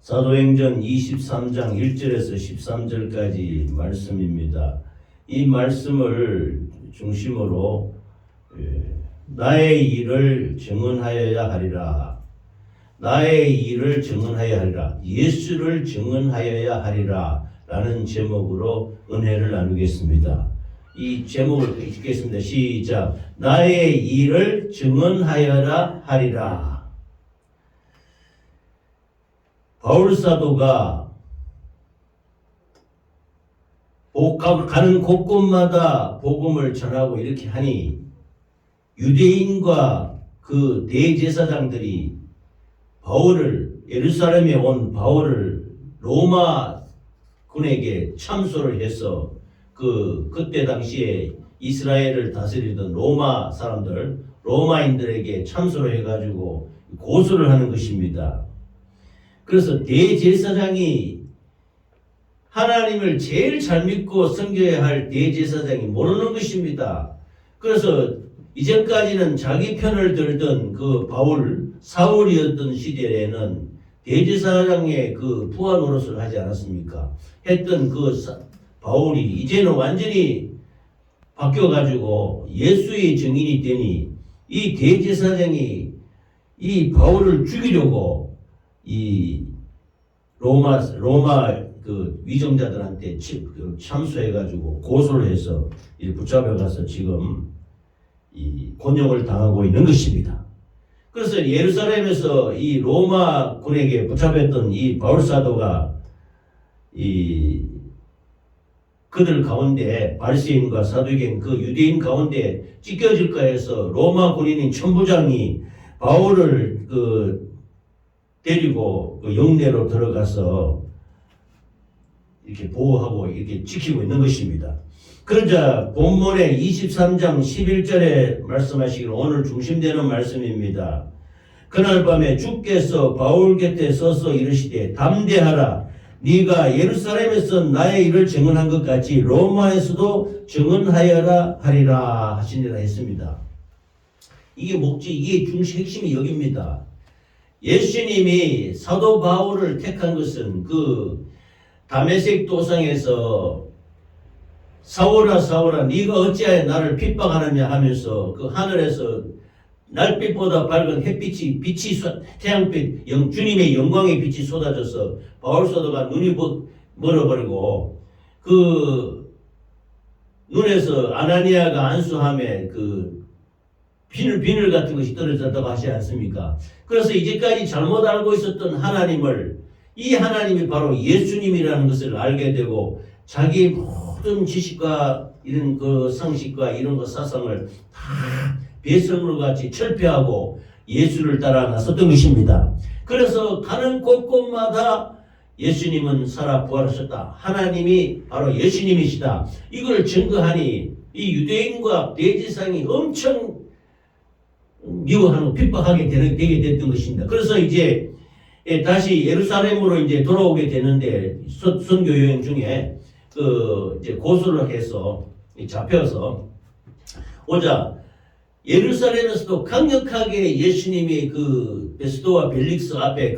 사도행전 23장 1절에서 13절까지 말씀입니다. 이 말씀을 중심으로 나의 일을 증언하여야 하리라. 나의 일을 증언하여야 하리라. 예수를 증언하여야 하리라. 라는 제목으로 은혜를 나누겠습니다. 이 제목을 읽겠습니다. 시작. 나의 일을 증언하여야 하리라. 바울 사도가 가는 곳곳마다 복음을 전하고 이렇게 하니 유대인과 그 대제사장들이 예루살렘에 온 바울을 로마 군에게 참소를 해서 그때 당시에 이스라엘을 다스리던 로마인들에게 참소를 해가지고 고소를 하는 것입니다. 그래서 대제사장이 하나님을 제일 잘 믿고 섬겨야 할 대제사장이 모르는 것입니다. 그래서 이전까지는 자기 편을 들던 그 사울이었던 시대에는 대제사장의 그 부하 노릇을 하지 않았습니까? 했던 그 바울이 이제는 완전히 바뀌어가지고 예수의 증인이 되니 이 대제사장이 이 바울을 죽이려고 이 로마 그 위정자들한테 참수해가지고 고소를 해서 붙잡혀가서 지금 이 곤욕을 당하고 있는 것입니다. 그래서 예루살렘에서 이 로마 군에게 붙잡혔던 이 바울 사도가 그들 가운데 바리새인과 사두개인 그 유대인 가운데 찢겨질까 해서 로마 군인인 천부장이 바울을 데리고 영내로 들어가서 이렇게 보호하고 이렇게 지키고 있는 것입니다. 그러자 본문의 23장 11절에 말씀하시기로 오늘 중심되는 말씀입니다. 그날 밤에 주께서 바울 곁에 서서 이르시되 담대하라. 네가 예루살렘에서 나의 일을 증언한 것 같이 로마에서도 증언하여라 하리라 하시니라 했습니다. 이게 핵심이 여기입니다. 예수님이 사도 바울을 택한 것은 그 다메섹 도상에서 사울아 네가 어찌하여 나를 핍박하느냐 하면서 그 하늘에서 날빛보다 밝은 태양빛 주님의 영광의 빛이 쏟아져서 바울 사도가 눈이 멀어버리고 그 눈에서 아나니아가 안수함에 그 비늘 같은 것이 떨어졌다고 하지 않습니까? 그래서 이제까지 잘못 알고 있었던 이 하나님이 바로 예수님이라는 것을 알게 되고 자기 모든 지식과 이런 그 상식과 이런 그 사상을 다 배설물 같이 철폐하고 예수를 따라 나섰던 것입니다. 그래서 가는 곳곳마다 예수님은 살아 부활하셨다. 하나님이 바로 예수님이시다. 이걸 증거하니 이 유대인과 대제사장이 엄청 미워하고 핍박하게 되게 됐던 것입니다. 그래서 이제 다시 예루살렘으로 이제 돌아오게 되는데 선교 여행 중에 이제 고소를 해서 잡혀서 오자 예루살렘에서도 강력하게 예수님이 그 베스도와 벨릭스 앞에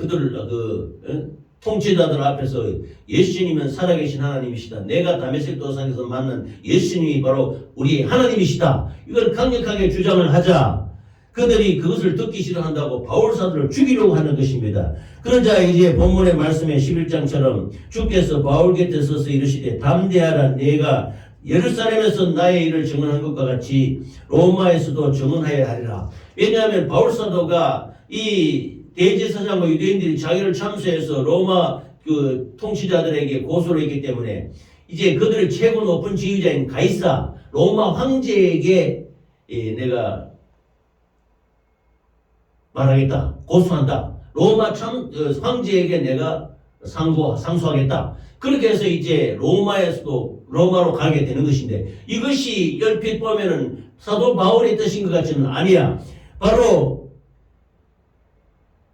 통치자들 앞에서 예수님은 살아계신 하나님이시다. 내가 다메섹 도상에서 만난 예수님이 바로 우리 하나님이시다. 이걸 강력하게 주장을 하자 그들이 그것을 듣기 싫어한다고 바울 사도를 죽이려고 하는 것입니다. 그러자 이제 본문의 말씀에 11장처럼 주께서 바울 곁에 서서 이르시되 담대하라. 내가 예루살렘에서 나의 일을 증언한 것과 같이 로마에서도 증언하여야 하리라. 왜냐하면 바울 사도가 이 대제사장과 유대인들이 자기를 참수해서 로마 그 통치자들에게 고소를 했기 때문에 이제 그들의 최고 높은 지휘자인 가이사 로마 황제에게 내가 말하겠다. 고소한다. 로마 황제에게 내가 상소하겠다. 그렇게 해서 이제 로마로 가게 되는 것인데 이것이 얼핏 보면은 사도 바울의 뜻인 것 같지는 아니야. 바로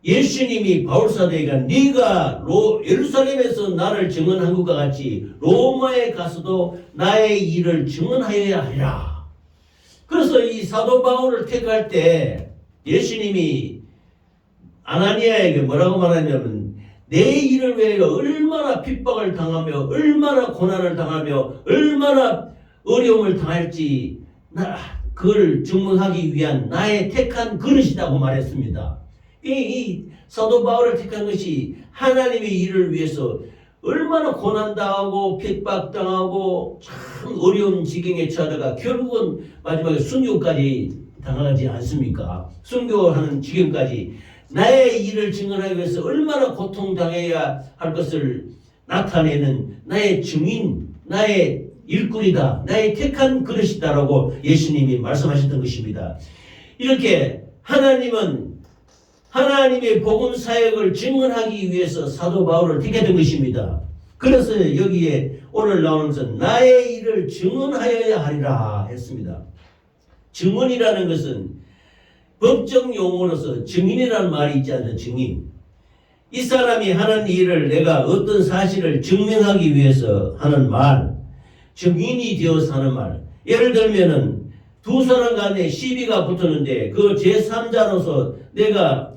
예수님이 바울 사도에게 네가 예루살렘에서 나를 증언한 것과 같이 로마에 가서도 나의 일을 증언하여야 하리라. 그래서 이 사도 바울을 택할 때 예수님이 아나니아에게 뭐라고 말하냐면 내 일을 위하여 얼마나 핍박을 당하며 얼마나 고난을 당하며 얼마나 어려움을 당할지 그걸 증명하기 위한 나의 택한 그릇이라고 말했습니다. 이 사도 바울을 택한 것이 하나님의 일을 위해서 얼마나 고난당하고 핍박당하고 참 어려운 지경에 처하다가 결국은 마지막에 순교까지 당하지 않습니까? 순교하는 지경까지 나의 일을 증언하기 위해서 얼마나 고통당해야 할 것을 나타내는 나의 증인, 나의 일꾼이다, 나의 택한 그릇이다라고 예수님이 말씀하셨던 것입니다. 이렇게 하나님은 하나님의 복음 사역을 증언하기 위해서 사도 바울을 택했던 것입니다. 그래서 여기에 오늘 나오는 것은 나의 일을 증언하여야 하리라 했습니다. 증언이라는 것은 법적 용어로서 증인이라는 말이 있지 않는 증인. 이 사람이 하는 일을 내가 어떤 사실을 증명하기 위해서 하는 말, 증인이 되어서 하는 말. 예를 들면은 두 사람 간에 시비가 붙었는데 그 제3자로서 내가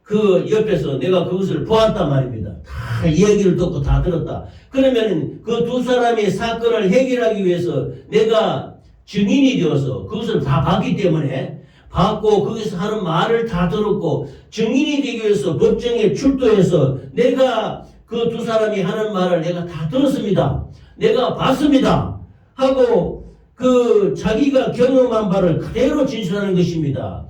그 옆에서 내가 그것을 보았단 말입니다. 다 이야기를 듣고 다 들었다. 그러면 그 두 사람의 사건을 해결하기 위해서 내가 증인이 되어서 그것을 다 봤기 때문에 봤고 거기서 하는 말을 다 들었고 증인이 되기 위해서 법정에 출두해서 내가 그 두 사람이 하는 말을 내가 다 들었습니다. 내가 봤습니다. 하고 그 자기가 경험한 바를 그대로 진술하는 것입니다.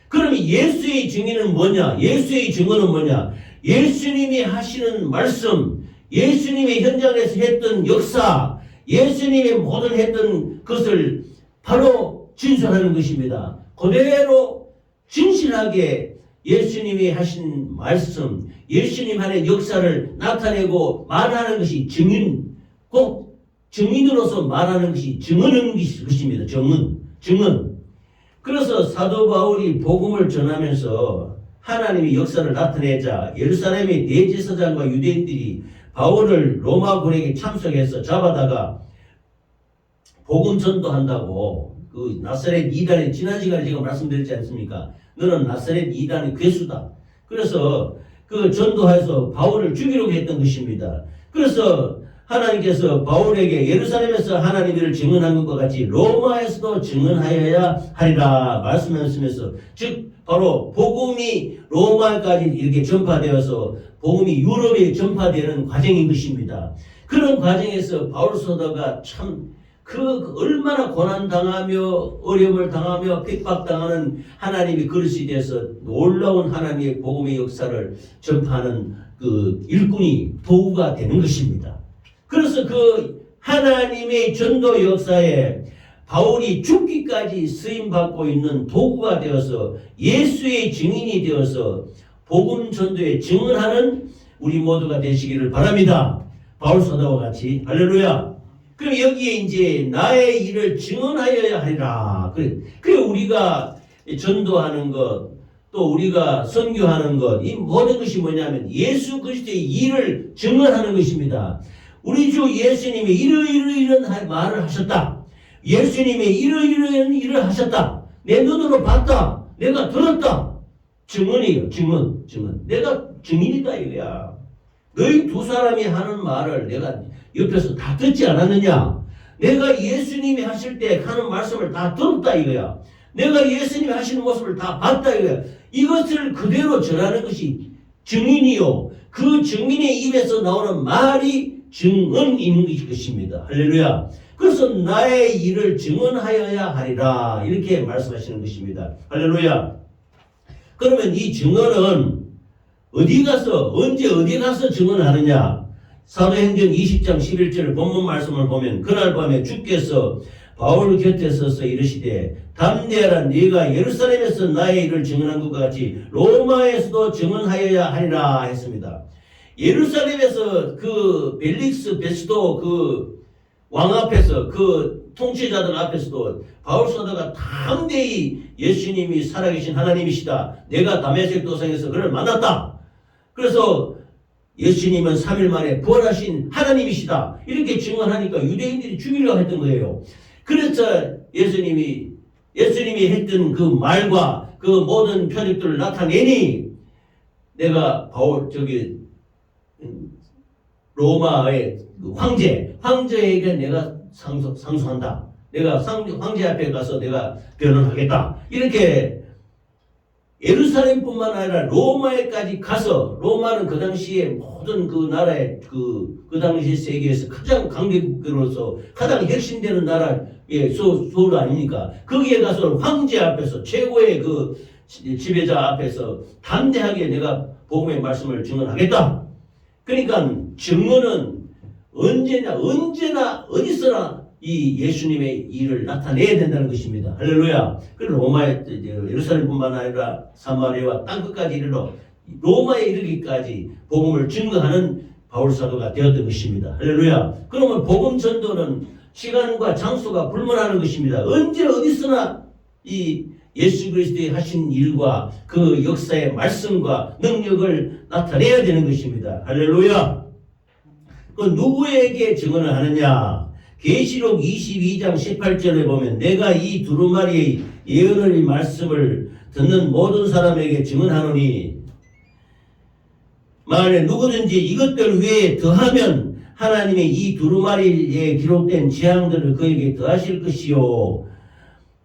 그러면 예수의 증인은 뭐냐? 예수의 증언은 뭐냐? 예수님이 하시는 말씀, 예수님이 현장에서 했던 역사, 예수님이 모든 했던 것을 바로 진술하는 것입니다. 그대로 진실하게 예수님이 하신 말씀, 예수님 하는 역사를 나타내고 말하는 것이 증인, 꼭 증인으로서 말하는 것이 증언인 것입니다. 증언. 그래서 사도 바울이 복음을 전하면서 하나님의 역사를 나타내자 예루살렘의 대제사장과 유대인들이 바울을 로마군에게 참석해서 잡아다가 복음 전도한다고 그 나사렛 이단의 지난 시간에 제가 말씀드렸지 않습니까? 너는 나사렛 이단의 괴수다. 그래서 그 전도해서 바울을 죽이려고 했던 것입니다. 그래서 하나님께서 바울에게 예루살렘에서 하나님을 증언한 것과 같이 로마에서도 증언하여야 하리라 말씀하시면서 즉 바로 복음이 로마까지 이렇게 전파되어서 복음이 유럽에 전파되는 과정인 것입니다. 그런 과정에서 바울 사도가 참 그 얼마나 고난당하며 어려움을 당하며 핍박당하는 하나님의 그릇이 돼서 놀라운 하나님의 복음의 역사를 전파하는 그 일꾼이 도구가 되는 것입니다. 그래서 그 하나님의 전도 역사에 바울이 죽기까지 쓰임받고 있는 도구가 되어서 예수의 증인이 되어서 복음 전도에 증언하는 우리 모두가 되시기를 바랍니다. 바울 사도와 같이 할렐루야. 그럼 여기에 이제 나의 일을 증언하여야 하리라. 그래 우리가 전도하는 것, 또 우리가 선교하는 것, 이 모든 것이 뭐냐면 예수 그리스도의 일을 증언하는 것입니다. 우리 주 예수님이 이러이러한 말을 하셨다. 예수님이 이러이러한 일을 하셨다. 내 눈으로 봤다. 내가 들었다. 증언이에요. 증언. 내가 증인이다 이거야. 너희 두 사람이 하는 말을 내가 옆에서 다 듣지 않았느냐? 내가 예수님이 하실 때 하는 말씀을 다 들었다 이거야. 내가 예수님이 하시는 모습을 다 봤다 이거야. 이것을 그대로 전하는 것이 증인이요. 그 증인의 입에서 나오는 말이 증언인 것입니다. 할렐루야. 그래서 나의 일을 증언하여야 하리라 이렇게 말씀하시는 것입니다. 할렐루야. 그러면 이 증언은 어디 가서 언제 어디 가서 증언하느냐? 사도행전 20장 11절 본문 말씀을 보면 그날 밤에 주께서 바울 곁에 서서 이르시되 담대하라 네가 예루살렘에서 나의 일을 증언한 것과 같이 로마에서도 증언하여야 하리라 했습니다. 예루살렘에서 그 벨릭스 베스도 그 왕 앞에서 그 통치자들 앞에서도 바울 사도가 담대히 예수님이 살아계신 하나님이시다. 내가 다메섹 도상에서 그를 만났다. 그래서 예수님은 3일 만에 부활하신 하나님이시다. 이렇게 증언하니까 유대인들이 죽이려고 했던 거예요. 그래서 예수님이 했던 그 말과 그 모든 표적들을 나타내니 내가 바울 로마의 그 황제에게 내가 상소한다. 내가 황제 앞에 가서 내가 변론하겠다. 이렇게 예루살렘뿐만 아니라 로마에까지 가서, 로마는 그 당시에 모든 그 나라의 그 당시 세계에서 가장 강대국으로서 가장 핵심되는 나라의 소울 아닙니까? 거기에 가서 황제 앞에서, 최고의 그 지배자 앞에서 담대하게 내가 복음의 말씀을 증언하겠다. 그러니까 증언은 언제나 어디서나 이 예수님의 일을 나타내야 된다는 것입니다. 할렐루야. 그리고 로마에, 예루살렘뿐만 아니라 사마리아와 땅끝까지 이르러 로마에 이르기까지 복음을 증거하는 바울 사도가 되었던 것입니다. 할렐루야. 그러면 복음 전도는 시간과 장소가 불문하는 것입니다. 언제 어디서나 이 예수 그리스도의 하신 일과 그 역사의 말씀과 능력을 나타내야 되는 것입니다. 할렐루야. 그 누구에게 증언을 하느냐? 계시록 22장 18절에 보면 내가 이 두루마리의 예언의 말씀을 듣는 모든 사람에게 증언하노니 만에 누구든지 이것들 외에 더하면 하나님의 이 두루마리에 기록된 재앙들을 그에게 더하실 것이요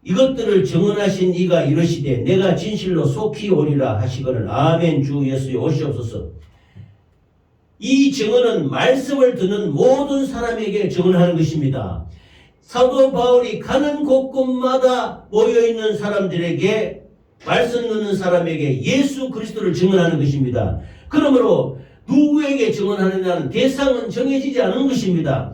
이것들을 증언하신 이가 이르시되 내가 진실로 속히 오리라 하시거늘 아멘. 주 예수여 오시옵소서. 이 증언은 말씀을 듣는 모든 사람에게 증언하는 것입니다. 사도 바울이 가는 곳곳마다 모여있는 사람들에게, 말씀 듣는 사람에게 예수 그리스도를 증언하는 것입니다. 그러므로 누구에게 증언하느냐는 대상은 정해지지 않은 것입니다.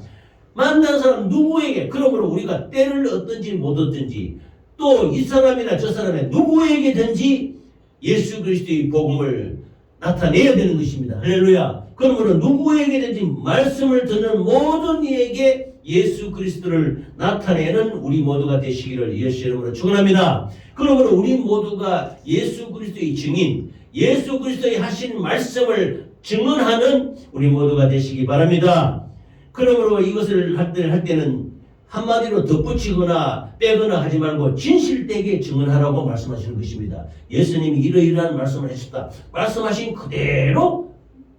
만난 사람 누구에게, 그러므로 우리가 때를 얻든지 못 얻든지 또 이 사람이나 저 사람의 누구에게든지 예수 그리스도의 복음을 나타내야 되는 것입니다. 할렐루야. 그러므로 누구에게든지 말씀을 듣는 모든 이에게 예수 그리스도를 나타내는 우리 모두가 되시기를 예수 이름으로 축원합니다. 그러므로 우리 모두가 예수 그리스도의 증인, 예수 그리스도의 하신 말씀을 증언하는 우리 모두가 되시기 바랍니다. 그러므로 이것을 할 때는 한마디로 덧붙이거나 빼거나 하지 말고 진실되게 증언하라고 말씀하시는 것입니다. 예수님이 이러이러한 말씀을 하셨다. 말씀하신 그대로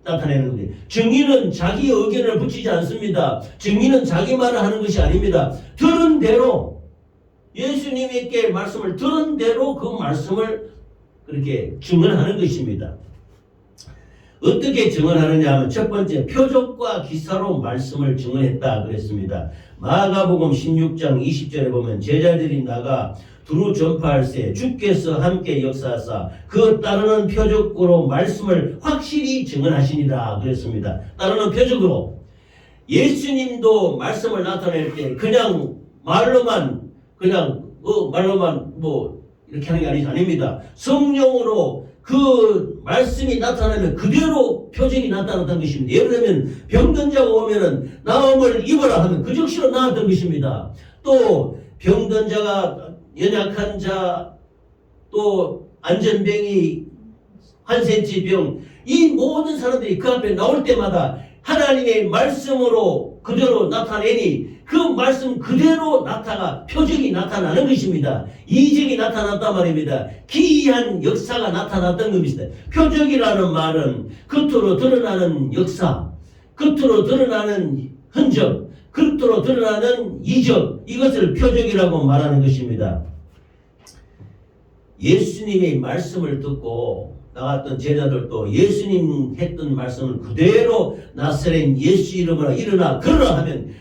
나타내는 거예요. 증인은 자기 의견을 붙이지 않습니다. 증인은 자기 말을 하는 것이 아닙니다. 들은 대로, 예수님께 말씀을 들은 대로 그 말씀을 그렇게 증언하는 것입니다. 어떻게 증언하느냐 하면 첫 번째 표적과 기사로 말씀을 증언했다 그랬습니다. 마가복음 16장 20절에 보면 제자들이 나가 두루 전파할세 주께서 함께 역사하사 그 따르는 표적으로 말씀을 확실히 증언하시니라 그랬습니다. 따르는 표적으로. 예수님도 말씀을 나타낼 때 그냥 말로만 뭐 이렇게 하는 게 아닙니다. 성령으로 그 말씀이 나타나면 그대로 표적이 나타났던 것입니다. 예를 들면 병든 자가 오면은 나음을 입어라 하면 그 즉시로 나았던 것입니다. 또 병든 자가, 연약한 자, 또 안전병이, 한센치병, 이 모든 사람들이 그 앞에 나올 때마다 하나님의 말씀으로 그대로 나타내니 그 말씀 그대로 표적이 나타나는 것입니다. 이적이 나타났단 말입니다. 기이한 역사가 나타났던 겁니다. 표적이라는 말은 겉으로 드러나는 역사, 겉으로 드러나는 흔적, 겉으로 드러나는 이적, 이것을 표적이라고 말하는 것입니다. 예수님의 말씀을 듣고 나갔던 제자들도 예수님 했던 말씀을 그대로 나사렛 예수 이름으로 일어나 걸어라 하면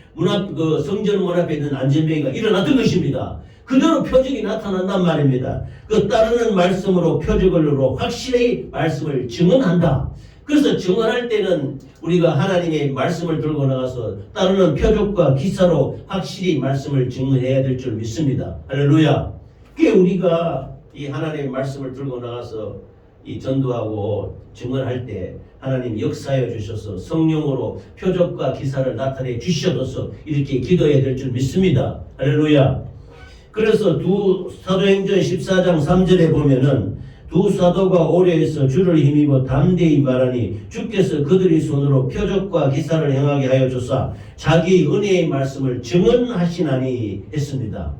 성전 문 앞에 있는 안전병이가 일어났던 것입니다. 그대로 표적이 나타난단 말입니다. 그 따르는 말씀으로 표적으로 확실히 말씀을 증언한다. 그래서 증언할 때는 우리가 하나님의 말씀을 들고 나가서 따르는 표적과 기사로 확실히 말씀을 증언해야 될 줄 믿습니다. 할렐루야. 그게 우리가 이 하나님의 말씀을 들고 나가서 이 전도하고 증언할 때 하나님 역사해 주셔서 성령으로 표적과 기사를 나타내 주셔서 이렇게 기도해야 될 줄 믿습니다. 할렐루야. 그래서 사도행전 14장 3절에 보면은 두 사도가 오래에서 주를 힘입어 담대히 말하니 주께서 그들의 손으로 표적과 기사를 행하게 하여 주사 자기 은혜의 말씀을 증언하시나니 했습니다.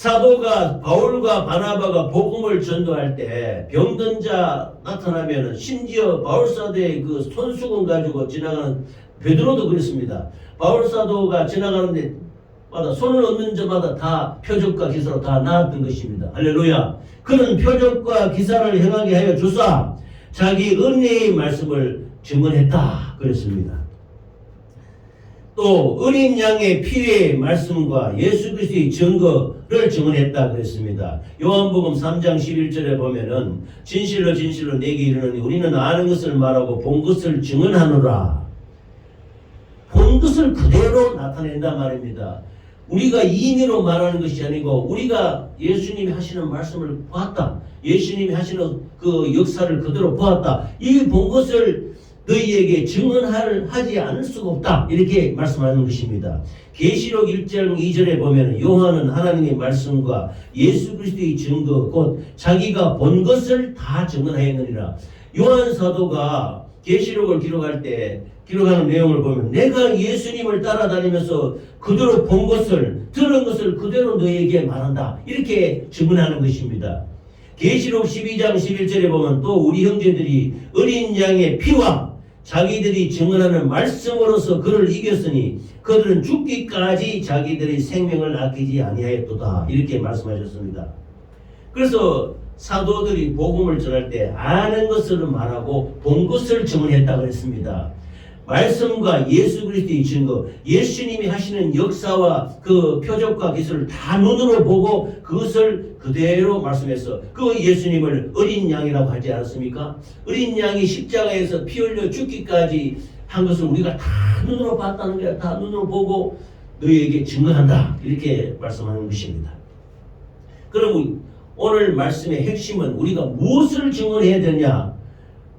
사도가 바울과 바나바가 복음을 전도할 때 병든 자 나타나면은 심지어 바울 사도의 그 손수건 가지고 지나가는 베드로도 그랬습니다. 바울 사도가 지나가는데 마다 손을 얹는 자마다 다 표적과 기사로 다 나았던 것입니다. 할렐루야. 그는 표적과 기사를 행하게 하여 주사 자기 은혜의 말씀을 증언했다 그랬습니다. 또 어린 양의 피의 말씀과 예수 그리스도의 증거를 증언했다 그랬습니다. 요한복음 3장 11절에 보면은 진실로 진실로 내게 이르노니 우리는 아는 것을 말하고 본 것을 증언하노라. 본 것을 그대로 나타낸다 말입니다. 우리가 임의로 말하는 것이 아니고 우리가 예수님이 하시는 말씀을 보았다. 예수님이 하시는 그 역사를 그대로 보았다. 이 본 것을 너희에게 증언하지 않을 수가 없다. 이렇게 말씀하는 것입니다. 계시록 1장 2절에 보면 요한은 하나님의 말씀과 예수 그리스도의 증거 곧 자기가 본 것을 다 증언하였느니라. 요한 사도가 계시록을 기록할 때 기록하는 내용을 보면 내가 예수님을 따라다니면서 그대로 본 것을 들은 것을 그대로 너희에게 말한다. 이렇게 증언하는 것입니다. 계시록 12장 11절에 보면 또 우리 형제들이 어린 양의 피와 자기들이 증언하는 말씀으로서 그를 이겼으니 그들은 죽기까지 자기들의 생명을 아끼지 아니하였도다. 이렇게 말씀하셨습니다. 그래서 사도들이 복음을 전할 때 아는 것을 말하고 본 것을 증언했다고 했습니다. 말씀과 예수 그리스도의 증거, 예수님이 하시는 역사와 그 표적과 기술을 다 눈으로 보고 그것을 그대로 말씀해서 그 예수님을 어린 양이라고 하지 않았습니까? 어린 양이 십자가에서 피 흘려 죽기까지 한 것을 우리가 다 눈으로 봤다는 거야. 다 눈으로 보고 너희에게 증거한다. 이렇게 말씀하는 것입니다. 그럼 오늘 말씀의 핵심은 우리가 무엇을 증언해야 되냐?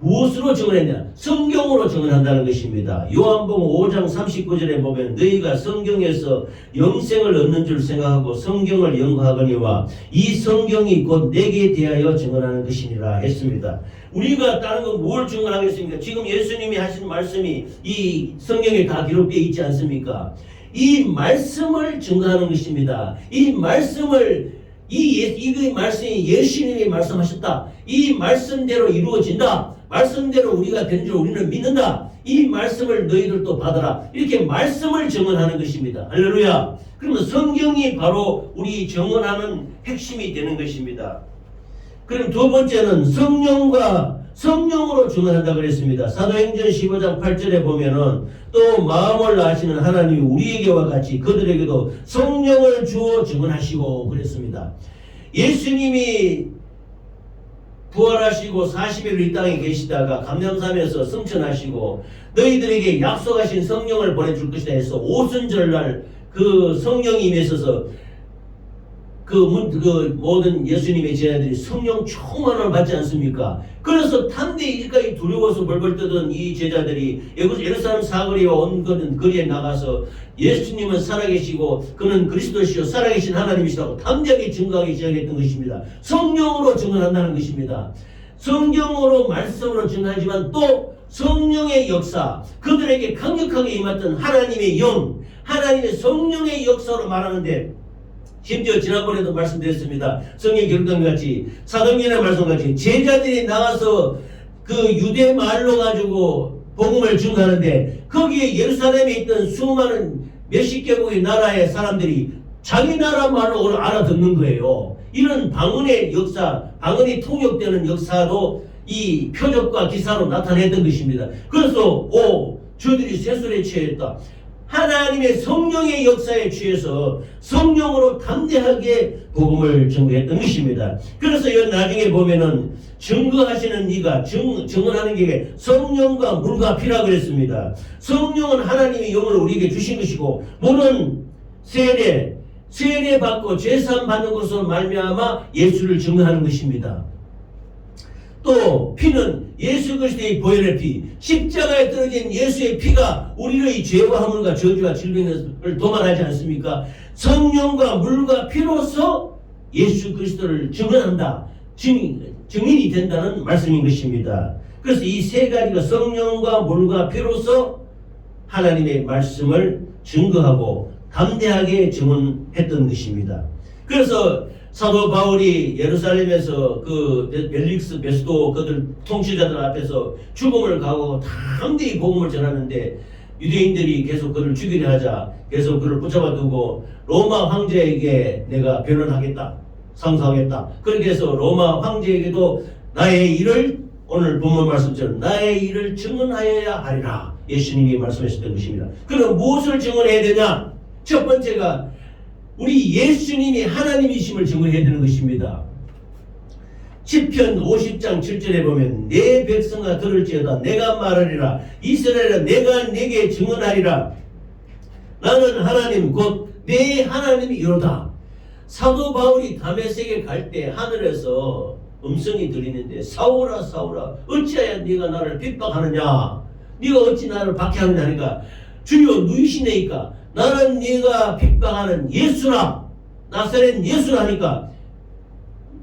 무엇으로 증언했냐? 성경으로 증언한다는 것입니다. 요한복음 5장 39절에 보면 너희가 성경에서 영생을 얻는 줄 생각하고 성경을 연구하거니와 이 성경이 곧 내게 대하여 증언하는 것이니라 했습니다. 우리가 다른 건 뭘 증언하겠습니까? 지금 예수님이 하신 말씀이 이 성경에 다 기록되어 있지 않습니까? 이 말씀을 증거하는 것입니다. 이 말씀을 이 말씀이 예수님이 말씀하셨다. 이 말씀대로 이루어진다. 말씀대로 우리가 된 줄 우리는 믿는다. 이 말씀을 너희들도 받아라. 이렇게 말씀을 증언하는 것입니다. 할렐루야. 그러면 성경이 바로 우리 증언하는 핵심이 되는 것입니다. 그럼 두 번째는 성령으로 증언한다 그랬습니다. 사도행전 15장 8절에 보면은 또 마음을 아시는 하나님이 우리에게와 같이 그들에게도 성령을 주어 증언하시고 그랬습니다. 예수님이 부활하시고 40일 이 땅에 계시다가 감람산에서 승천하시고 너희들에게 약속하신 성령을 보내줄 것이다 해서 오순절날 그 성령이 임했어서 그 모든 예수님의 제자들이 성령 충만을 받지 않습니까? 그래서 탐대이까지 두려워서 벌벌 떠던 이 제자들이 예루살렘 사거리와 온 거리에 나가서 예수님은 살아계시고 그는 그리스도시요 살아계신 하나님이시라고 담대하게 증거하기 시작했던 것입니다. 성령으로 증언한다는 것입니다. 성경으로 말씀으로 증언하지만 또 성령의 역사, 그들에게 강력하게 임했던 하나님의 영, 하나님의 성령의 역사로 말하는데 심지어 지난번에도 말씀드렸습니다. 성경에 기록된 것 같이 사도행전의 말씀같이 제자들이 나가서 그 유대 말로 가지고 복음을 증거하는데 거기에 예루살렘에 있던 수많은 몇십 개국의 나라의 사람들이 자기 나라 말로 알아듣는 거예요. 이런 방언의 역사, 방언이 통역되는 역사로 이 표적과 기사로 나타냈던 것입니다. 그래서 저들이 세술에 취했다. 하나님의 성령의 역사에 취해서 성령으로 담대하게 복음을 증거했던 것입니다. 그래서 이 나중에 보면은 증거하시는 이가 증언하는 게 성령과 물과 피라 그랬습니다. 성령은 하나님의 영을 우리에게 주신 것이고 물은 세례 받고 제사함 받는 것으로 말미암아 예수를 증거하는 것입니다. 또 피는 예수 그리스도의 보혈의 피, 십자가에 떨어진 예수의 피가 우리의 죄와 허물과 저주와 질병을 도말하지 않습니까? 성령과 물과 피로서 예수 그리스도를 증언한다. 증인이 된다는 말씀인 것입니다. 그래서 이 세 가지가 성령과 물과 피로서 하나님의 말씀을 증거하고 담대하게 증언했던 것입니다. 그래서 사도 바울이 예루살렘에서 그 벨릭스 베스도 그들 통치자들 앞에서 죽음을 각오하고 담대히 복음을 전하는데 유대인들이 계속 그를 죽이려 하자 계속 그를 붙잡아 두고 로마 황제에게 내가 변론하겠다, 상소하겠다. 그렇게 해서 로마 황제에게도 나의 일을, 오늘 본문 말씀처럼 나의 일을 증언하여야 하리라 예수님이 말씀하셨던 것입니다. 그럼 무엇을 증언해야 되냐? 첫 번째가 우리 예수님이 하나님이심을 증언해야 되는 것입니다. 시편 50장 7절에 보면 내 백성아 들을지어다 내가 말하리라 이스라엘아 내가 내게 증언하리라 나는 하나님 곧 내 하나님이 이로다. 사도 바울이 다메섹에 갈 때 하늘에서 음성이 들리는데 사울아 사울아 어찌하여 네가 나를 핍박하느냐, 네가 어찌 나를 박해하느냐 하니까 주여 누이시네이까 나는 네가 핍박하는 예수라, 나사렛 예수라 하니까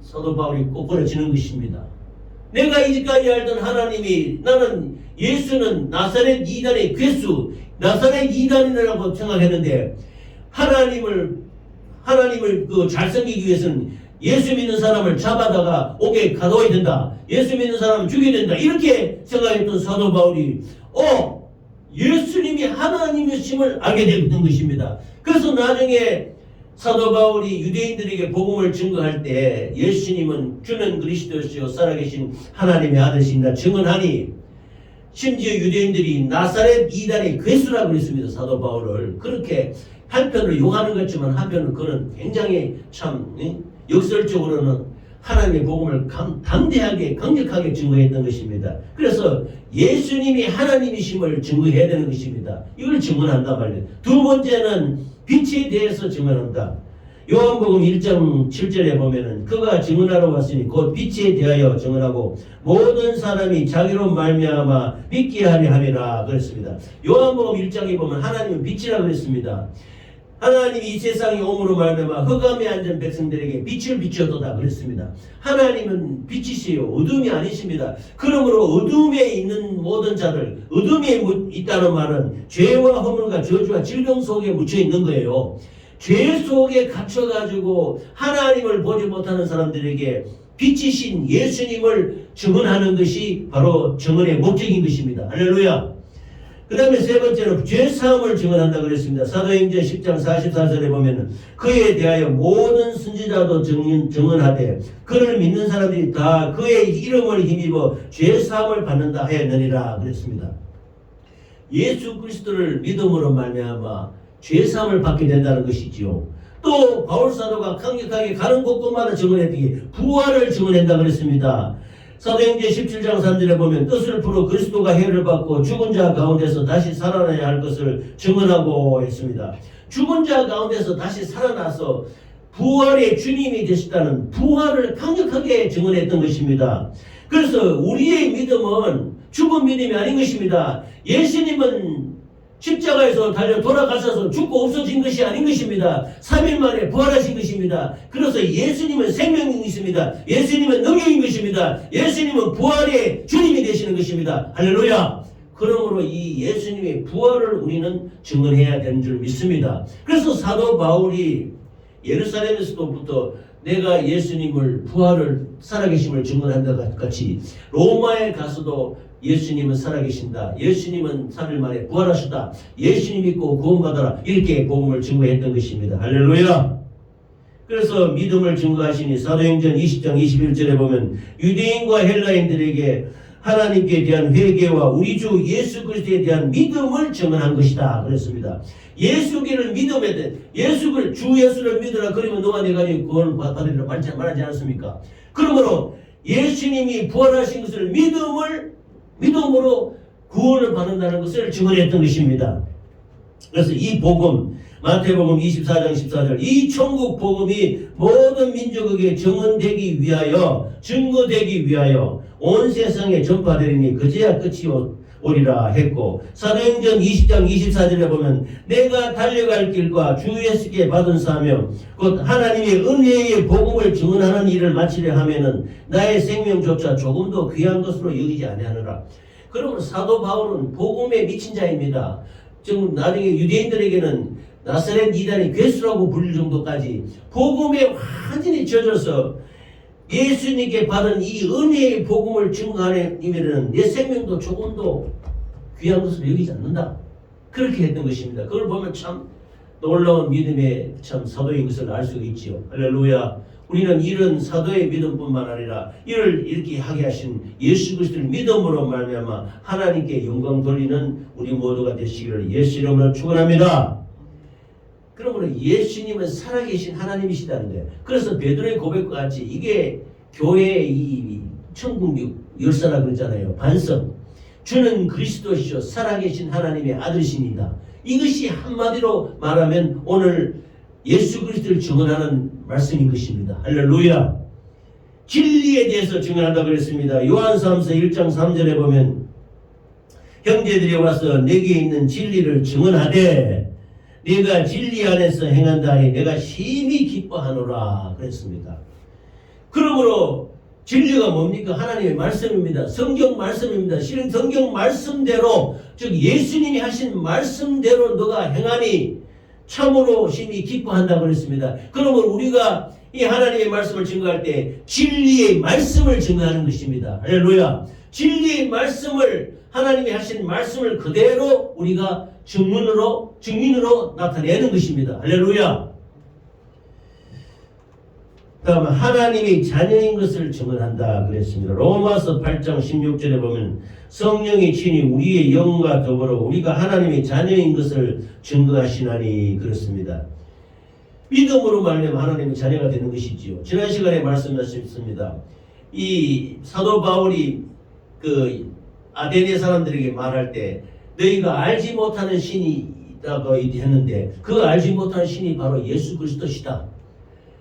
사도 바울이 꼬꾸라지는 것입니다. 내가 이제까지 알던 하나님이, 나는 예수는 나사렛 이단의 괴수, 나사렛 이단이라고 생각했는데 하나님을 잘 섬기기 위해서는 예수 믿는 사람을 잡아다가 옥에 가둬야 된다, 예수 믿는 사람을 죽여야 된다, 이렇게 생각했던 사도 바울이 예수님이 하나님이심을 알게 됐던 것입니다. 그래서 나중에 사도 바울이 유대인들에게 복음을 증거할 때 예수님은 주는 그리스도시요 살아계신 하나님의 아들이시다 증언하니, 심지어 유대인들이 나사렛 이단의 괴수라고 그랬습니다. 사도 바울을 그렇게 한편으로 용하는 것 같지만 한편으로 그는 굉장히 참 역설적으로는 하나님의 복음을 담대하게 강력하게 증거했던 것입니다. 그래서 예수님이 하나님이심을 증거해야 되는 것입니다. 이걸 증언한단 말이에요. 두 번째는 빛에 대해서 증언한다. 요한복음 1장 7절에 보면은 그가 증언하러 왔으니 곧 빛에 대하여 증언하고 모든 사람이 자기로 말미암아 믿게 하려 함이라 그랬습니다. 요한복음 1장에 보면 하나님은 빛이라 그랬습니다. 하나님이 이 세상에 오므로 말미암아 흑암에 앉은 백성들에게 빛을 비추었도다 그랬습니다. 하나님은 빛이시요 어둠이 아니십니다. 그러므로 어둠에 있는 모든 자들, 어둠에 있다는 말은 죄와 허물과 저주와 질병 속에 묻혀 있는 거예요. 죄 속에 갇혀가지고 하나님을 보지 못하는 사람들에게 빛이신 예수님을 증언하는 것이 바로 증언의 목적인 것입니다. 할렐루야. 그 다음에 세 번째는 죄사함을 증언한다 그랬습니다. 사도행전 10장 44절에 보면 그에 대하여 모든 선지자도 증언하되 그를 믿는 사람들이 다 그의 이름을 힘입어 죄사함을 받는다 하였느니라 그랬습니다. 예수 그리스도를 믿음으로 말미암아 죄사함을 받게 된다는 것이지요. 또 바울사도가 강력하게 가는 곳곳마다 증언했던 게 부활을 증언한다 그랬습니다. 사도행전 17장 3절에 보면 뜻을 풀어 그리스도가 해를 받고 죽은 자 가운데서 다시 살아나야 할 것을 증언하고 했습니다. 죽은 자 가운데서 다시 살아나서 부활의 주님이 되셨다는 부활을 강력하게 증언했던 것입니다. 그래서 우리의 믿음은 죽은 믿음이 아닌 것입니다. 예수님은 십자가에서 달려 돌아가셔서 죽고 없어진 것이 아닌 것입니다. 3일 만에 부활하신 것입니다. 그래서 예수님은 생명인 것입니다. 예수님은 능력인 것입니다. 예수님은 부활의 주님이 되시는 것입니다. 할렐루야. 그러므로 이 예수님의 부활을 우리는 증언해야 되는 줄 믿습니다. 그래서 사도 바울이 예루살렘에서부터 내가 예수님을 부활을 살아계심을 증언한다 같이 로마에 가서도 예수님은 살아계신다, 예수님은 3일 만에 부활하셨다, 예수님 믿고 구원받아라, 이렇게 복음을 증거했던 것입니다. 할렐루야. 그래서 믿음을 증거하시니 사도행전 20장 21절에 보면 유대인과 헬라인들에게 하나님께 대한 회개와 우리 주 예수 그리스도에 대한 믿음을 증언한 것이다 그랬습니다. 예수를 믿음에 대해 주 예수를 믿으라 그러면 너와 내가 구원을 받으리라 말하지 않았습니까? 그러므로 예수님이 부활하신 것을 믿음으로 구원을 받는다는 것을 증언했던 것입니다. 그래서 이 복음, 마태복음 24장 14절, 이 천국 복음이 모든 민족에게 증언되기 위하여, 증거되기 위하여 온 세상에 전파되리니 그제야 끝이 오리라 했고, 사도행전 20장 24절에 보면 내가 달려갈 길과 주 예수께 받은 사명 곧 하나님의 은혜의 복음을 증언하는 일을 마치려 하면은 나의 생명조차 조금도 귀한 것으로 여기지 아니하노라. 그러면 사도 바울은 복음에 미친 자입니다. 지금 나중에 유대인들에게는 나사렛 이단이 괴수라고 불릴 정도까지 복음에 완전히 젖어서 예수님께 받은 이 은혜의 복음을 증거하는 이면은 내 생명도 조금도 귀한 것으로 여기지 않는다. 그렇게 했던 것입니다. 그걸 보면 참 놀라운 믿음의 참 사도인 것을 알 수가 있지요. 할렐루야. 우리는 이런 사도의 믿음뿐만 아니라 이를 이렇게 하게 하신 예수 그리스도를 믿음으로 말미암아 하나님께 영광 돌리는 우리 모두가 되시기를 예수 이름으로 축원합니다. 그러므로 예수님은 살아계신 하나님이시다는 거예요. 그래서 베드로의 고백과 같이 이게 교회의 이 천국 열쇠라 그러잖아요. 반석. 주는 그리스도시요 살아계신 하나님의 아들이십니다. 이것이 한마디로 말하면 오늘 예수 그리스도를 증언하는 말씀인 것입니다. 할렐루야. 진리에 대해서 증언한다고 그랬습니다. 요한사도서 1장 3절에 보면 형제들이 와서 내게 있는 진리를 증언하되 네가 진리 안에서 행한다 하니 내가 심히 기뻐하노라 그랬습니다. 그러므로 진리가 뭡니까? 하나님의 말씀입니다. 성경 말씀입니다. 실은 성경 말씀대로 즉 예수님이 하신 말씀대로 너가 행하니 참으로 심히 기뻐한다고 그랬습니다. 그러면 우리가 이 하나님의 말씀을 증거할 때 진리의 말씀을 증거하는 것입니다. 할렐루야. 진리의 말씀을 하나님이 하신 말씀을 그대로 우리가 증인으로 나타내는 것입니다. 할렐루야. 다음 하나님이 자녀인 것을 증언한다 그랬습니다. 로마서 8장 16절에 보면 성령이 친히 우리의 영과 더불어 우리가 하나님의 자녀인 것을 증거하시나니 그렇습니다. 믿음으로 말하면 하나님의 자녀가 되는 것이지요. 지난 시간에 말씀하셨습니다. 이 사도 바울이 그 아데네 사람들에게 말할 때 너희가 알지 못하는 신이 있다고 했는데 그 알지 못하는 신이 바로 예수 그리스도시다.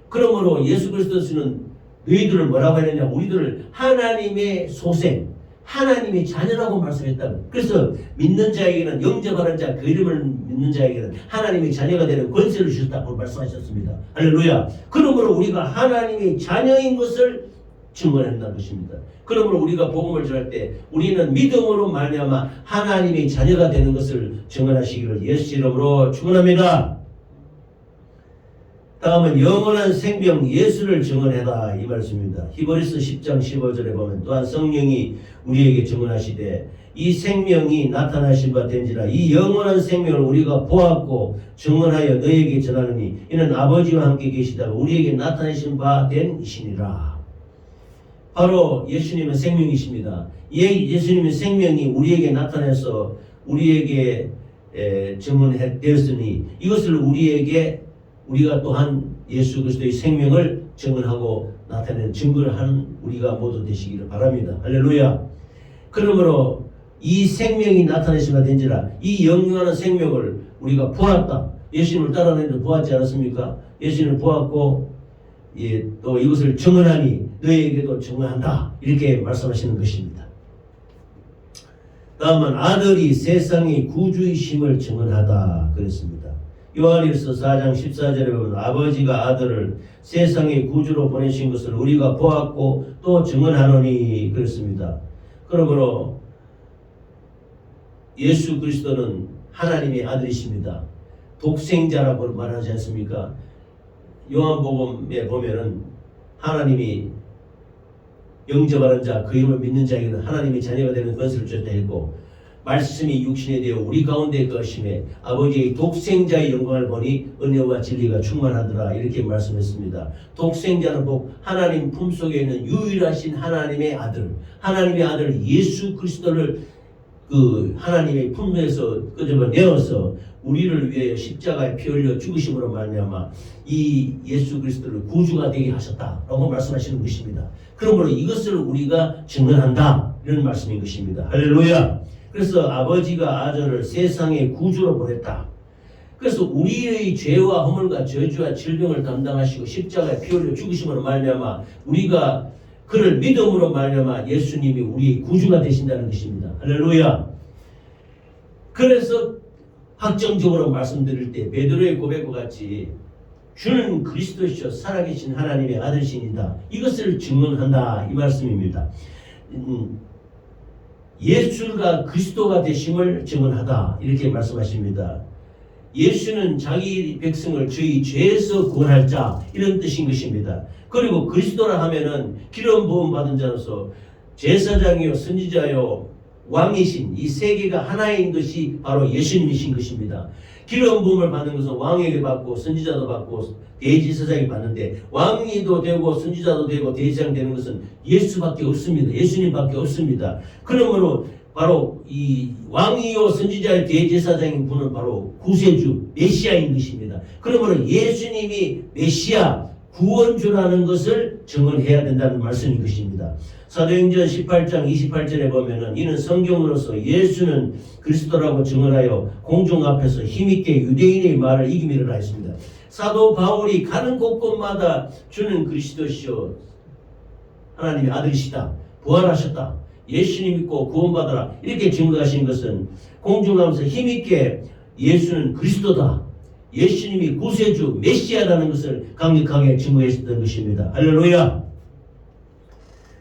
그러므로 예수 그리스도는 너희들을 뭐라고 했느냐? 우리들을 하나님의 소생, 하나님의 자녀라고 말씀했다고. 그래서 믿는 자에게는 영접하는 자, 그 이름을 믿는 자에게는 하나님의 자녀가 되는 권세를 주셨다고 말씀하셨습니다. 할렐루야. 그러므로 우리가 하나님의 자녀인 것을 증언한다는 것입니다. 그러므로 우리가 복음을 전할 때 우리는 믿음으로 말미암아 하나님의 자녀가 되는 것을 증언하시기를 예수 이름으로 축원합니다. 다음은 영원한 생명 예수를 증언해라 이 말씀입니다. 히브리서 10장 15절에 보면 또한 성령이 우리에게 증언하시되 이 생명이 나타나신 바 된지라 이 영원한 생명을 우리가 보았고 증언하여 너희에게 전하느니 이는 아버지와 함께 계시다가 우리에게 나타내신 바 된 이시니라. 바로 예수님은 생명이십니다. 예수님의 생명이 우리에게 나타나서 우리에게 증언되었으니 이것을 우리가 또한 예수 그리스도의 생명을 증언하고 나타내는 증거를 하는 우리가 모두 되시기를 바랍니다. 할렐루야. 그러므로 이 생명이 나타내시마 된지라 이 영원한 생명을 우리가 보았다. 예수님을 따라내는 보았지 않았습니까? 예수님을 보았고 또 이것을 증언하니 너희에게도 증언한다. 이렇게 말씀하시는 것입니다. 다음은 아들이 세상의 구주이심을 증언하다 그랬습니다. 요한일서 4장 14절에 보면 아버지가 아들을 세상의 구주로 보내신 것을 우리가 보았고 또 증언하노니 그랬습니다. 그러므로 예수 그리스도는 하나님의 아들이십니다. 독생자라고 말하지 않습니까? 요한복음에 보면은 하나님이 영접하는 자, 그 이름을 믿는 자에게는 하나님의 자녀가 되는 권세를 주셨다 했고 말씀이 육신이 되어 우리 가운데 거심에 아버지의 독생자의 영광을 보니 은혜와 진리가 충만하더라 이렇게 말씀했습니다. 독생자는 곧 하나님 품속에 있는 유일하신 하나님의 아들 예수 그리스도를 그 하나님의 품에서 끄집어내어서 우리를 위해 십자가에 피 흘려 죽으심으로 말미암아 이 예수 그리스도를 구주가 되게 하셨다라고 말씀하시는 것입니다. 그러므로 이것을 우리가 증언한다 이런 말씀인 것입니다. 할렐루야. 그래서 아버지가 아들을 세상의 구주로 보냈다. 그래서 우리의 죄와 허물과 저주와 질병을 담당하시고 십자가에 피 흘려 죽으심으로 말미암아 우리가 그를 믿음으로 말미암아 예수님이 우리의 구주가 되신다는 것입니다. 할렐루야. 그래서 확정적으로 말씀드릴 때 베드로의 고백과 같이 주는 그리스도시요 살아계신 하나님의 아들이시니다. 이것을 증언한다 이 말씀입니다. 예수가 그리스도가 되심을 증언하다 이렇게 말씀하십니다. 예수는 자기 백성을 저희 죄에서 구원할 자 이런 뜻인 것입니다. 그리고 그리스도라 하면은 기름 부음 받은 자로서 제사장이요 선지자요 왕이신 이 세 개가 하나인 것이 바로 예수님이신 것입니다. 기름 부음을 받는 것은 왕에게 받고 선지자도 받고 대제사장이 받는데 왕이도 되고 선지자도 되고 대제사장 되는 것은 예수밖에 없습니다. 예수님밖에 없습니다. 그러므로 바로 이 왕이요 선지자의 대제사장인 분은 바로 구세주 메시아인 것입니다. 그러므로 예수님이 메시아 구원주라는 것을 증언해야 된다는 말씀인 것입니다. 사도행전 18장 28절에 보면은 이는 성경으로서 예수는 그리스도라고 증언하여 공중 앞에서 힘있게 유대인의 말을 이기미를 하였습니다. 사도 바울이 가는 곳곳마다 주는 그리스도시요 하나님의 아들이시다 부활하셨다 예수님 믿고 구원받아라 이렇게 증거하신 것은 공중 앞에서 힘있게 예수는 그리스도다 예수님이 구세주 메시아라는 것을 강력하게 증거했던 것입니다. 할렐루야.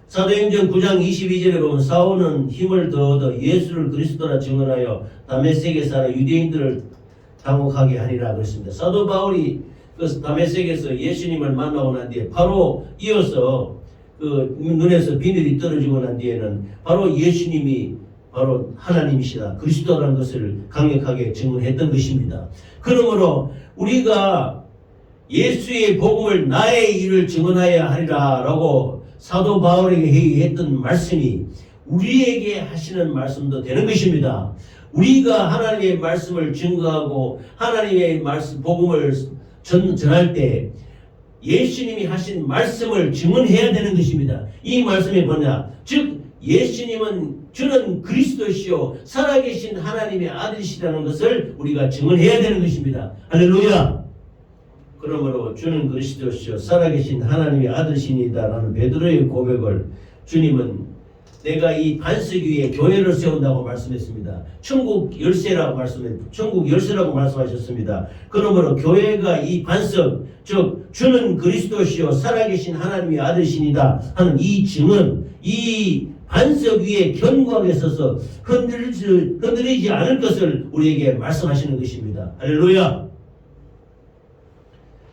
사도행전 9장 22절에 보면 사울은 힘을 더 얻어 예수를 그리스도라 증언하여 다메섹에 살아 유대인들을 당혹하게 하리라 그랬습니다. 사도 바울이 그 다메섹에서 예수님을 만나고 난 뒤에 바로 이어서 그 눈에서 비늘이 떨어지고 난 뒤에는 바로 예수님이 바로 하나님이시다 그리스도라는 것을 강력하게 증언했던 것입니다. 그러므로 우리가 예수의 복음을 나의 일을 증언하여야 하리라 라고 사도 바울에게 했던 말씀이 우리에게 하시는 말씀도 되는 것입니다. 우리가 하나님의 말씀을 증거하고 하나님의 말씀 복음을 전할 때 예수님이 하신 말씀을 증언해야 되는 것입니다. 이 말씀이 뭐냐? 즉 예수님은 주는 그리스도시요 살아계신 하나님의 아들이시라는 것을 우리가 증언해야 되는 것입니다. 할렐루야. 그러므로 주는 그리스도시요 살아계신 하나님의 아들이시니다라는 베드로의 고백을 주님은 내가 이 반석 위에 교회를 세운다고 말씀했습니다. 천국 열쇠라고 말씀하셨습니다. 그러므로 교회가 이 반석 즉 주는 그리스도시요 살아계신 하나님의 아들이시니다 하는 이 증언 이 반석 위에 견고하게 서서 흔들리지 않을 것을 우리에게 말씀하시는 것입니다. 할렐루야.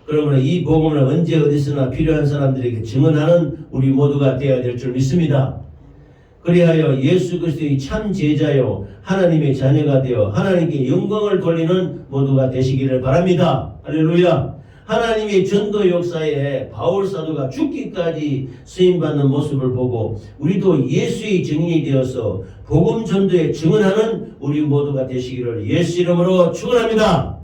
그러므로 이 복음을 언제 어디서나 필요한 사람들에게 증언하는 우리 모두가 되어야 될 줄 믿습니다. 그리하여 예수 그리스도의 참 제자요 하나님의 자녀가 되어 하나님께 영광을 돌리는 모두가 되시기를 바랍니다. 할렐루야. 하나님의 전도 역사에 바울 사도가 죽기까지 쓰임받는 모습을 보고 우리도 예수의 증인이 되어서 복음 전도에 증언하는 우리 모두가 되시기를 예수 이름으로 축원합니다.